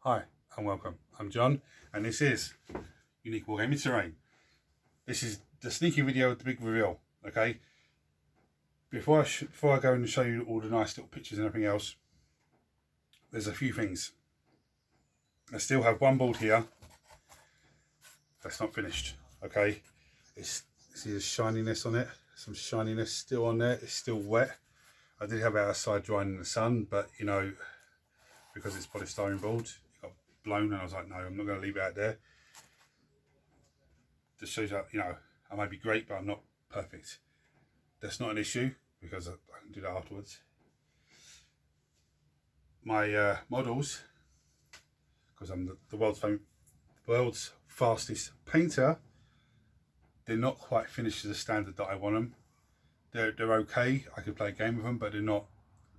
Hi and welcome. I'm John and this is Unique Wargaming Terrain. This is the sneaky video with the big reveal, okay? Before I go and show you all the nice little pictures and everything else, there's a few things. I still have one board here that's not finished, okay? See the shininess on it? Some shininess still on there. It's still wet. I did have it outside drying in the sun, but you know, because it's polystyrene board, it got blown and I was like, no, I'm not going to leave it out there. Just shows that, you know, I might be great, but I'm not perfect. That's not an issue because I can do that afterwards. My models, because I'm the world's fastest painter, they're not quite finished to the standard that I want them. They're okay. I could play a game with them, but they're not.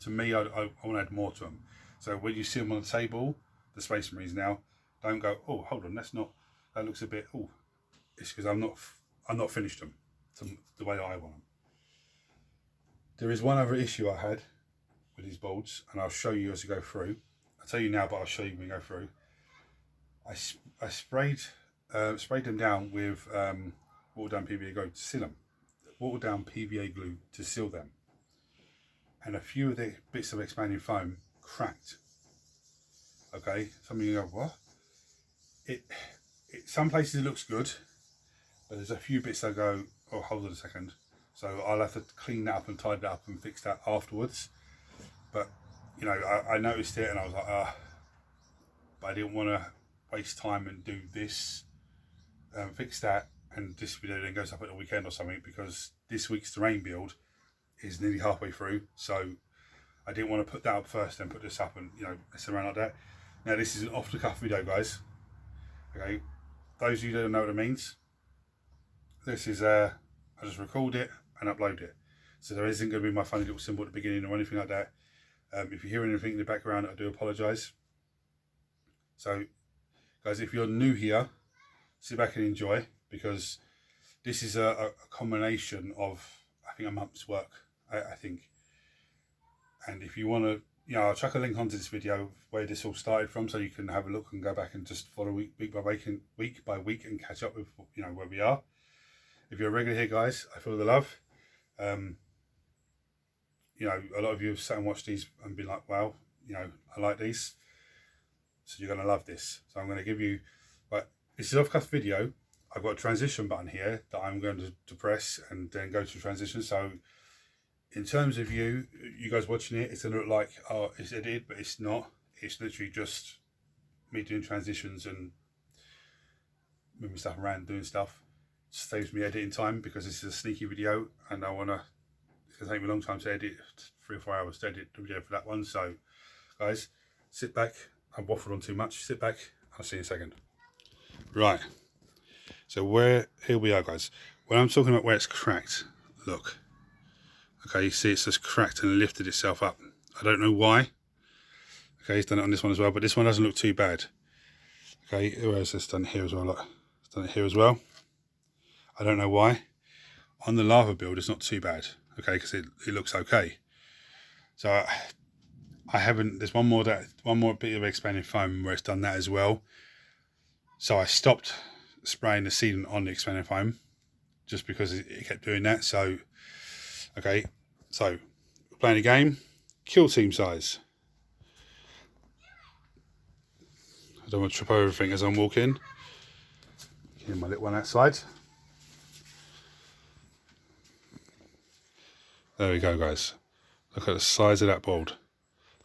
To me, I want to add more to them. So when you see them on the table, the Space Marines now, don't go, oh, hold on, that's not. That looks a bit. Oh, it's because I'm not finished them to the way I want them. There is one other issue I had with these bolts, and I'll show you as we go through. I'll tell you now, but I'll show you when we go through. I sprayed them down with watered down PVA glue to seal them. Watered down PVA glue to seal them, and a few of the bits of expanding foam cracked. Okay, some of you go, what? Some places it looks good, but there's a few bits that go, oh, hold on a second. So I'll have to clean that up and tidy that up and fix that afterwards. But you know, I noticed it and I was like, but I didn't want to waste time and do this, fix that, and this video then goes up at the weekend or something, because this week's terrain build is nearly halfway through. So I didn't want to put that up first, then put this up and, you know, mess around like that. Now this is an off the cuff video, guys. Okay, those of you that don't know what it means, this is I just record it and upload it. So there isn't going to be my funny little symbol at the beginning or anything like that. If you hear anything in the background, I do apologise. So guys, if you're new here, sit back and enjoy, because this is a combination of, I think, a month's work, I think. And if you want to, you know, I'll chuck a link onto this video where this all started from, so you can have a look and go back and just follow week by week and catch up with, you know, where we are. If you're a regular here, guys, I feel the love. You know, a lot of you have sat and watched these and been like, wow, you know, I like these, so you're going to love this. So I'm going to give you, like, this is off-cuff video. I've got a transition button here that I'm going to press and then go to transition. So in terms of you guys watching it, it's going to look like, oh, it's edited, but it's not. It's literally just me doing transitions and moving stuff around, doing stuff. It saves me editing time, because this is a sneaky video and it's going to take me a long time to edit, 3 or 4 hours to edit the video for that one. So guys, sit back. I've waffled on too much. Sit back. I'll see you in a second. Right. So here we are, guys. When I'm talking about where it's cracked, look. Okay, you see it's just cracked and lifted itself up. I don't know why. Okay, he's done it on this one as well, but this one doesn't look too bad. Okay, where is this done here as well? Look, it's done it here as well. I don't know why. On the lava build, it's not too bad. Okay, because it looks okay. So I haven't. There's one more bit of expanding foam where it's done that as well. So I stopped spraying the sealant on the expanding foam just because it kept doing that. So okay, so we're playing a game, kill team size. I don't want to trip over everything as I'm walking. Here's my little one outside. There we go, guys. Look at the size of that board.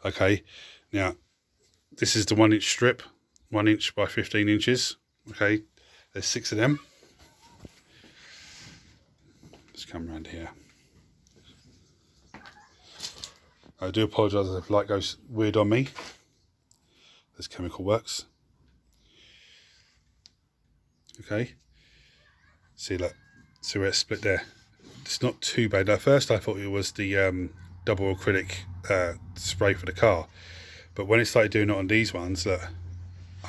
Okay, now this is the 1 inch strip, 1 inch by 15 inches. Okay, there's 6 of them. Let's come around here. I do apologise if light goes weird on me. This chemical works. Okay, see that? See where it's split there? It's not too bad. At first I thought it was the double acrylic spray for the car, but when it started doing it on these ones, look,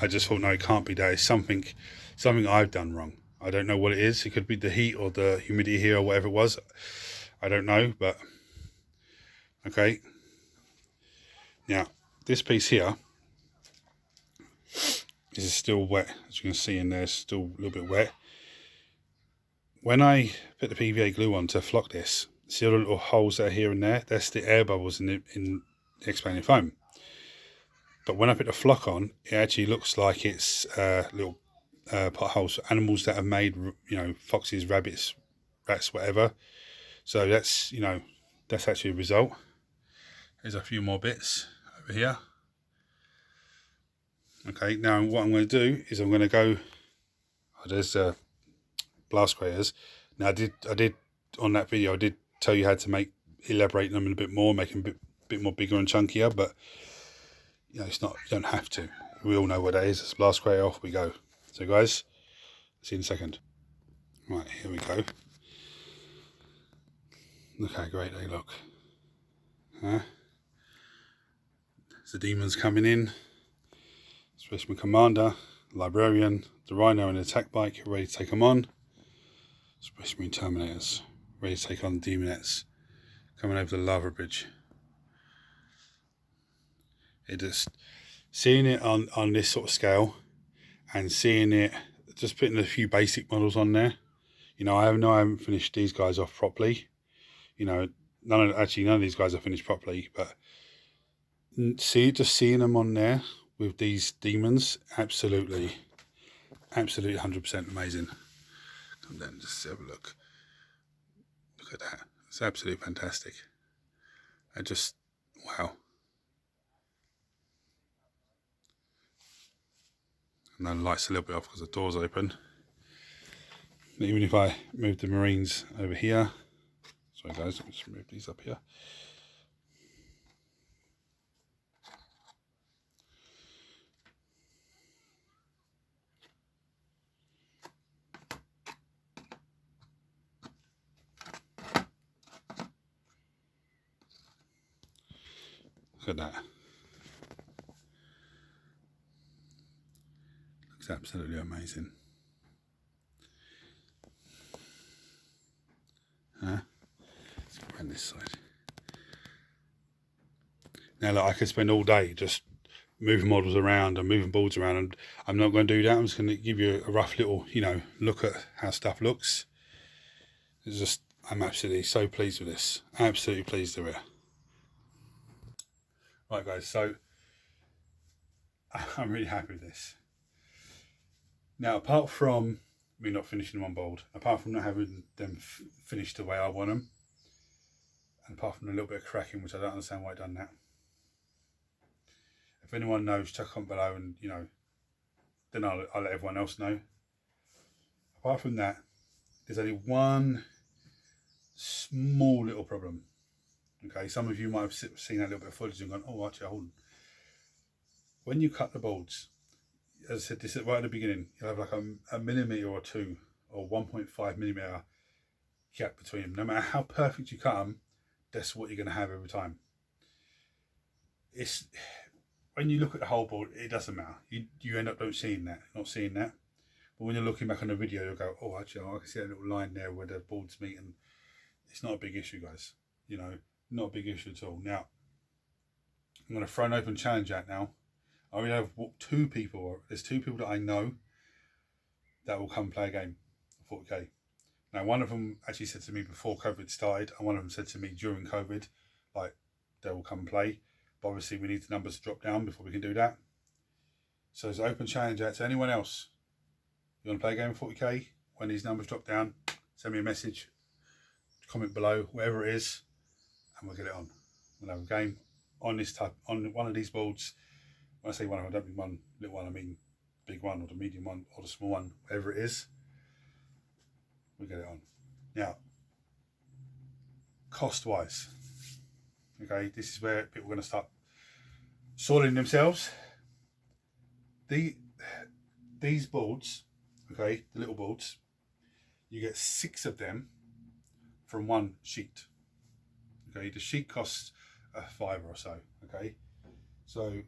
I just thought, no, it can't be that. It's something I've done wrong. I don't know what it is. It could be the heat or the humidity here or whatever it was. I don't know, but okay. Now, this piece here, This is still wet, as you can see in there, it's still a little bit wet. When I put the PVA glue on to flock this, see all the little holes that are here and there? That's the air bubbles in the expanding foam. But when I put the flock on, it actually looks like it's little potholes for animals that have made, you know, foxes, rabbits, rats, whatever. So that's, you know, that's actually a result. There's a few more bits over here. Okay, now what I'm going to do is I'm going to go. Oh, there's blast craters. Now I did on that video. I did tell you how to elaborate them a bit more, make them a bit more bigger and chunkier. But you know, it's not. You don't have to. We all know what that is. It's a blast crater. Off we go. So guys, see you in a second. Right, here we go. Look how great they look. Huh? The demons coming in. Specimen Commander, Librarian, the Rhino and the attack bike, ready to take them on. Specimen Terminators, ready to take on the Demonettes, coming over the lava bridge. It just, seeing it on this sort of scale, and seeing it, just putting a few basic models on there. You know, I haven't finished these guys off properly. You know, none of these guys are finished properly, but just seeing them on there with these demons, absolutely 100% amazing. Come down and just have a look. Look at that. It's absolutely fantastic. I just, wow. And the light's a little bit off because the door's open. Even if I move the Marines over here. Sorry guys, let me just move these up here. Look at that. Looks absolutely amazing. Huh? Let's go around this side. Now look, I could spend all day just moving models around and moving boards around, and I'm not going to do that. I'm just going to give you a rough little, you know, look at how stuff looks. It's just, I'm absolutely so pleased with this. Absolutely pleased with it. Right guys, so I'm really happy with this. Now, apart from me not finishing them on board, apart from not having them finished the way I want them, and apart from a little bit of cracking, which I don't understand why I done that. If anyone knows, check on below, and you know, then I'll let everyone else know. Apart from that, there's only one small little problem. Okay, some of you might have seen that little bit of footage and gone, oh, actually, hold on. When you cut the bolts, as I said, this is right at the beginning, you'll have like a millimetre or two, or 1.5 millimetre gap between them. No matter how perfect you cut them, that's what you're going to have every time. It's, when you look at the whole board, it doesn't matter. You end up not seeing that. But when you're looking back on the video, you'll go, oh, actually, I can see that little line there where the boards meet, and it's not a big issue, guys. You know, not a big issue at all. Now, I'm going to throw an open challenge out now. I already have two people. There's two people that I know that will come play a game for 40k. Now, one of them actually said to me before COVID started, and one of them said to me during COVID, like, they will come and play. But obviously, we need the numbers to drop down before we can do that. So there's an open challenge out to anyone else. You want to play a game of 40k? When these numbers drop down, send me a message, comment below, whatever it is, and we'll get it on. We'll have a game on this type, on one of these boards. When I say one, I don't mean one little one, I mean big one, or the medium one, or the small one, whatever it is. We'll get it on. Now, cost-wise, okay, this is where people are going to start sorting themselves. These boards, okay, the little boards, you get 6 of them from one sheet. Okay, the sheet costs a £5 or so. Okay, so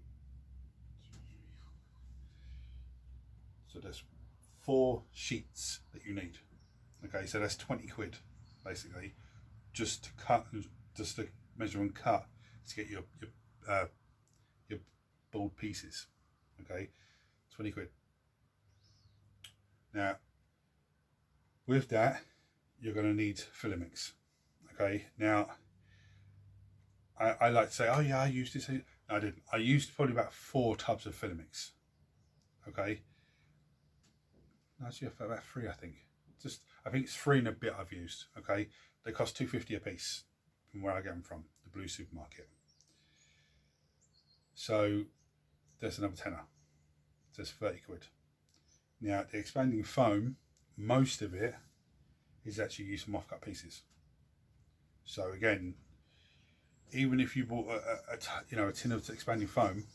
there's 4 sheets that you need. Okay, so that's 20 quid basically, just to cut, just to measure and cut to get your board pieces. Okay, 20 quid. Now, with that, you're going to need filaments. Okay, now, I like to say, oh yeah, I used this. No, I didn't. I used probably about 4 tubs of filaments. Okay. Actually, about 3, I think. I think it's 3 and a bit I've used. Okay, they cost $2.50 a piece from where I get them from, the blue supermarket. So there's another tenner. So it's 30 quid. Now the expanding foam, most of it is actually used from off-cut pieces. So again, even if you bought a tin of expanding foam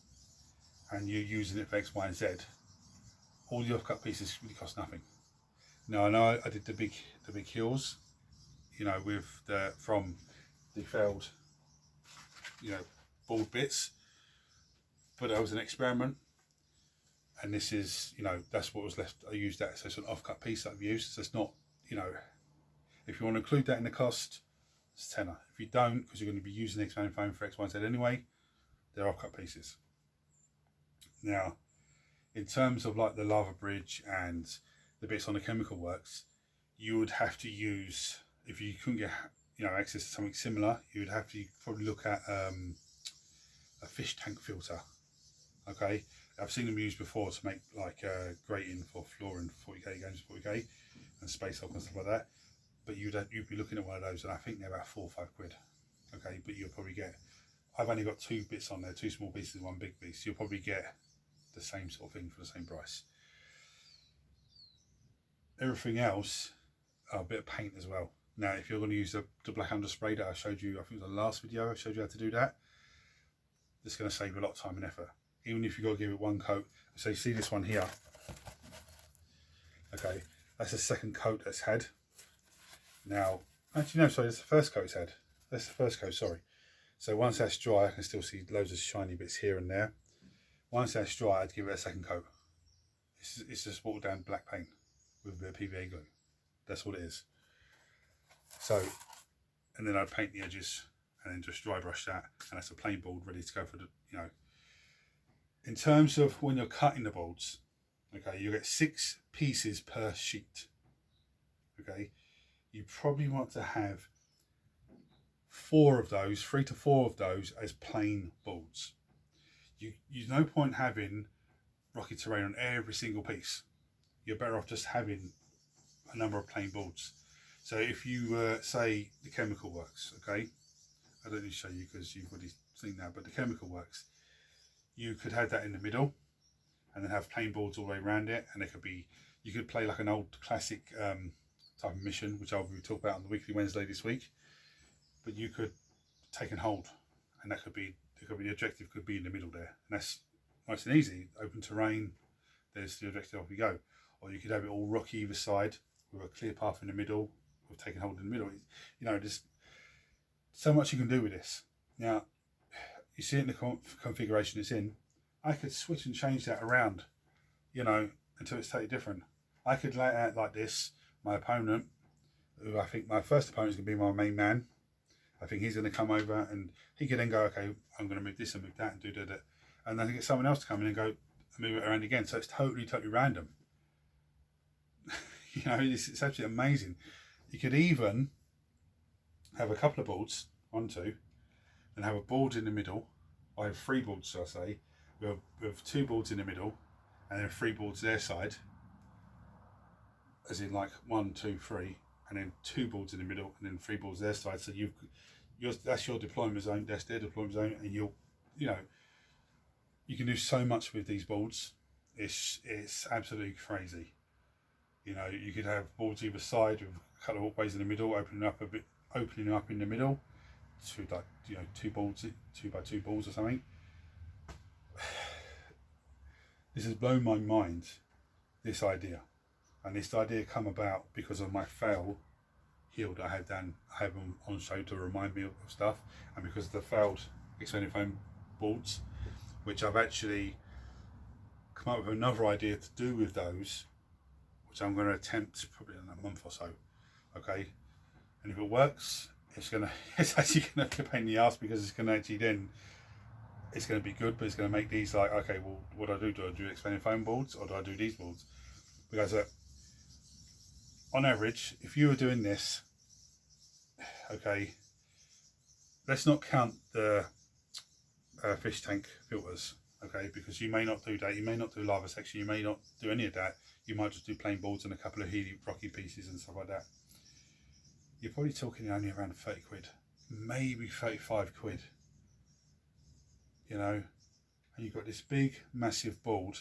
and you're using it for X, Y, and Z, all the off-cut pieces really cost nothing. Now I know I did the big heels, with from the failed, bald bits, but that was an experiment, and this is, that's what was left. I used that, so it's an off-cut piece that I've used. So it's not, if you want to include that in the cost, it's a tenner. If you don't, because you're going to be using the expanding foam for X, Y, and Z anyway, they're off-cut pieces. Now, in terms of like the lava bridge and the bits on the chemical works, you would have to use, if you couldn't get access to something similar, you would have to probably look at a fish tank filter. Okay, I've seen them used before to make like grating for flooring, 40k games, 40k, and space hulk and stuff like that. But you'd be looking at one of those, and I think they're about 4 or 5 quid. Okay, but you'll probably get, I've only got 2 bits on there, 2 small pieces, 1 big piece. You'll probably get the same sort of thing for the same price. Everything else, a bit of paint as well. Now, if you're going to use the black underspray that I showed you, I think it was the last video I showed you how to do that, it's going to save you a lot of time and effort. Even if you've got to give it 1 coat. So you see this one here. Okay, that's the second coat that's had. Now, actually no, sorry, that's the first coat it's had. That's the first coat, sorry. So once that's dry, I can still see loads of shiny bits here and there. Once that's dry, I'd give it a second coat. It's just watered down black paint with a bit of PVA glue. That's what it is. So, and then I'd paint the edges and then just dry brush that, and that's a plain board ready to go for the, In terms of when you're cutting the boards, okay, you get 6 pieces per sheet. Okay, you probably want to have 3 to 4 of those as plain boards. There's no point having rocky terrain on every single piece. You're better off just having a number of plain boards. So if you say the chemical works, okay, I don't need to show you because you've already seen that, but the chemical works, you could have that in the middle and then have plain boards all the way around it, and it could be, you could play like an old classic type of mission, which I'll talk about on the weekly Wednesday this week. But you could take and hold, and that could be the objective could be in the middle there, and that's nice and easy. Open terrain, there's the objective, off you go. Or you could have it all rocky either side with a clear path in the middle, with take and hold in the middle. There's so much you can do with this. Now, you see it in the configuration it's in. I could switch and change that around, until it's totally different. I could lay it out like this. My opponent, who I think my first opponent is going to be my main man, I think he's going to come over and he can then go, okay, I'm going to move this and move that and do that. And then I get someone else to come in and go, move it around again. So it's totally random. It's absolutely amazing. You could even have a couple of boards, 1, 2, and have a board in the middle. I have 3 boards, so I say. We have 2 boards in the middle, and then 3 boards their side, as in like 1, 2, 3, and then 2 boards in the middle, and then 3 boards their side. So that's your deployment zone, that's their deployment zone, and you can do so much with these boards. It's absolutely crazy. You could have boards either side with a couple of walkways in the middle, opening up in the middle to 2 boards, 2 by 2 boards or something. This has blown my mind, this idea, and this idea come about because of my fail heel that I have on show to remind me of stuff, and because of the failed expanding foam boards, which I've actually come up with another idea to do with those, which I'm going to attempt probably in a month or so. Okay, and if it works, it's actually going to be a pain in the ass, because it's going to actually then it's going to be good, but it's going to make these like, okay, well, what do I do? Do I do expanding foam boards, or do I do these boards? Because on average, if you were doing this, okay, let's not count the fish tank filters, okay, because you may not do that, you may not do lava section, you may not do any of that, you might just do plain boards and a couple of rocky pieces and stuff like that. You're probably talking only around 30 quid, maybe 35 quid, you know, and you've got this big massive board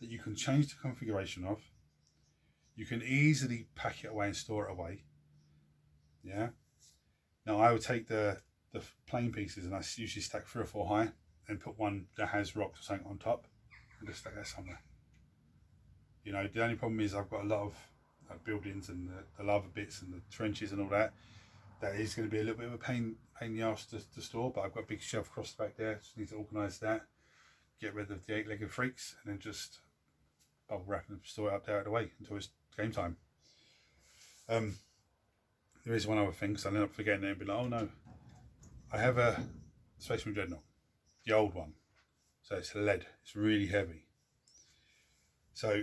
that you can change the configuration of. You can easily pack it away and store it away. Yeah. Now I would take the plain pieces, and I usually stack 3 or 4 high, and put one that has rocks or something on top, and just stack that somewhere. You know, the only problem is I've got a lot of buildings and the lava bits and the trenches and all that. That is going to be a little bit of a pain in the arse to store, but I've got a big shelf across the back there. Just need to organise that, get rid of the 8-legged freaks, and then just bubble wrap and store it up there out of the way until it's game time. There is one other thing, because I ended up forgetting it and be like, oh no, I have a Space Marine Dreadnought, the old one. So it's lead, it's really heavy. So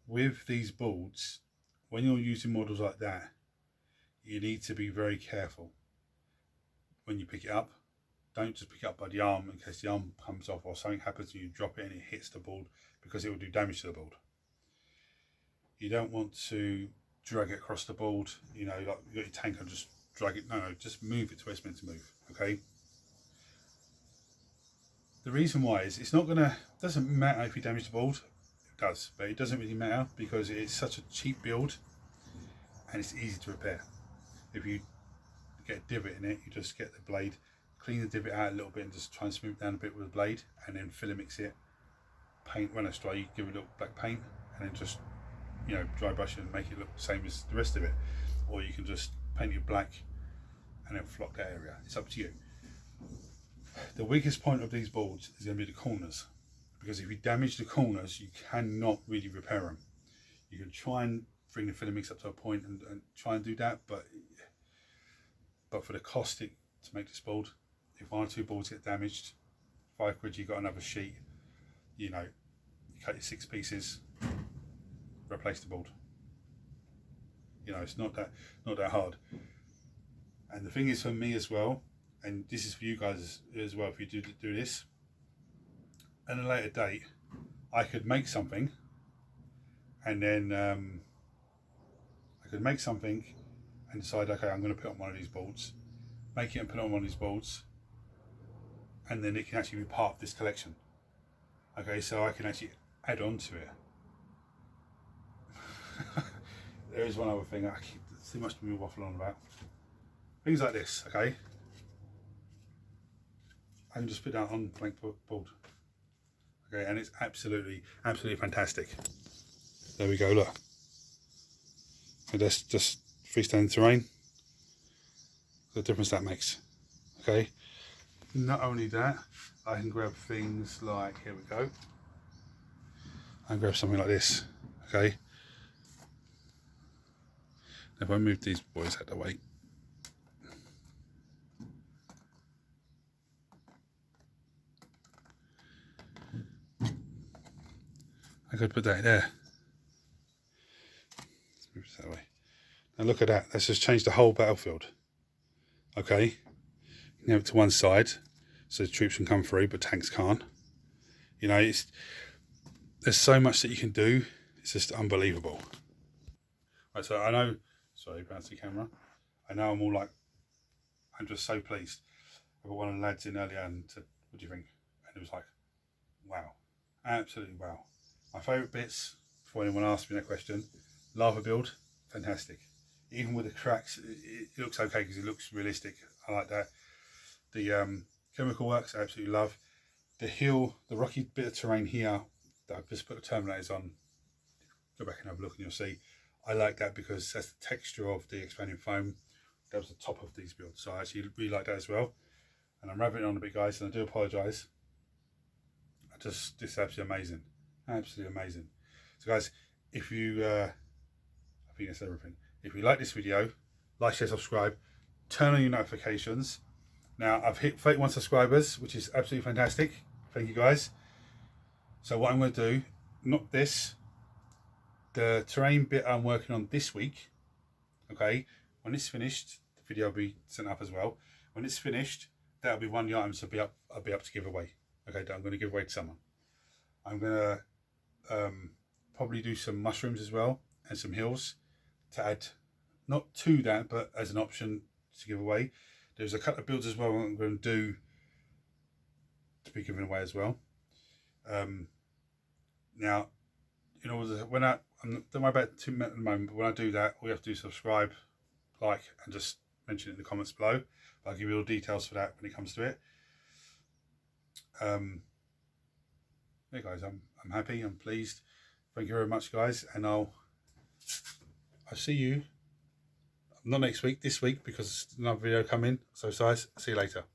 with these boards, when you're using models like that, you need to be very careful when you pick it up. Don't just pick it up by the arm in case the arm comes off or something happens and you drop it and it hits the board, because it will do damage to the board. You don't want to drag it across the board, you know, like you got your tank and just drag it. No, just move it to where it's meant to move, okay? The reason why is doesn't matter if you damage the board, it does, but it doesn't really matter because it's such a cheap build and it's easy to repair. If you get a divot in it, you just get the blade, clean the divot out a little bit and just try and smooth down a bit with the blade, and then filler mix it, paint when it's dry, you give it a little black paint, and then just, you know, dry brush it and make it look the same as the rest of it. Or you can just paint it black and then flock that area. It's up to you. The weakest point of these boards is going to be the corners, because if you damage the corners, you cannot really repair them. You can try and bring the filler mix up to a point and try and do that, but for the cost to make this board, if 1 or 2 boards get damaged, 5 quid, you got another sheet, you know, you cut your 6 pieces, replace the board. You know, it's not that hard. And the thing is, for me as well, and this is for you guys as well, if you do this at a later date, I could make something, and then I could make something and decide, okay, I'm going to put on one of these boards, make it and put it on one of these boards, and then it can actually be part of this collection. Okay, so I can actually add on to it. There is one other thing, there's too much to be waffling on about. Things like this, okay? I can just put that on blank board. Okay, and it's absolutely fantastic. There we go, look. So that's just freestanding terrain. The difference that makes. Okay. Not only that, I can grab things like, here we go. I can grab something like this. Okay. If I move these boys out of the way. I could put that there. Let's move it that way. Now look at that. Let's just change the whole battlefield. Okay. Now to one side, so the troops can come through, but tanks can't. You know, there's so much that you can do. It's just unbelievable. Right, so I know. Sorry, bounce the camera. I know I'm just so pleased. I got one of the lads in earlier and said, "What do you think?" And it was like, "Wow, absolutely wow." My favourite bits, before anyone asks me that question, lava build, fantastic. Even with the cracks, it looks okay because it looks realistic. I like that. The chemical works, I absolutely love. The hill, the rocky bit of terrain here that I've just put the terminators on, go back and have a look and you'll see. I like that because that's the texture of the expanding foam. That was the top of these builds. So I actually really like that as well. And I'm rabbiting on a bit, guys, and I do apologise. This is absolutely amazing. Absolutely amazing. So guys, if you I think that's everything. If you like this video, like, share, subscribe, turn on your notifications, Now I've hit 31 subscribers, which is absolutely fantastic. Thank you guys. So what I'm going to do, not this, the terrain bit I'm working on this week. Okay, when it's finished, the video will be sent up as well. When it's finished, that'll be one of the items I'll be up to give away. Okay, that I'm going to give away to someone. I'm going to probably do some mushrooms as well and some hills to add, not to that, but as an option to give away. There's a couple of builds as well I'm going to do to be given away as well. Now, in order to, don't worry about 2 minutes at the moment, but when I do that, all you have to do is subscribe, like, and just mention it in the comments below. But I'll give you all the details for that when it comes to it. Yeah, guys, I'm happy, I'm pleased. Thank you very much, guys, and I'll see you not next week, this week, because another video coming. So, guys, see you later.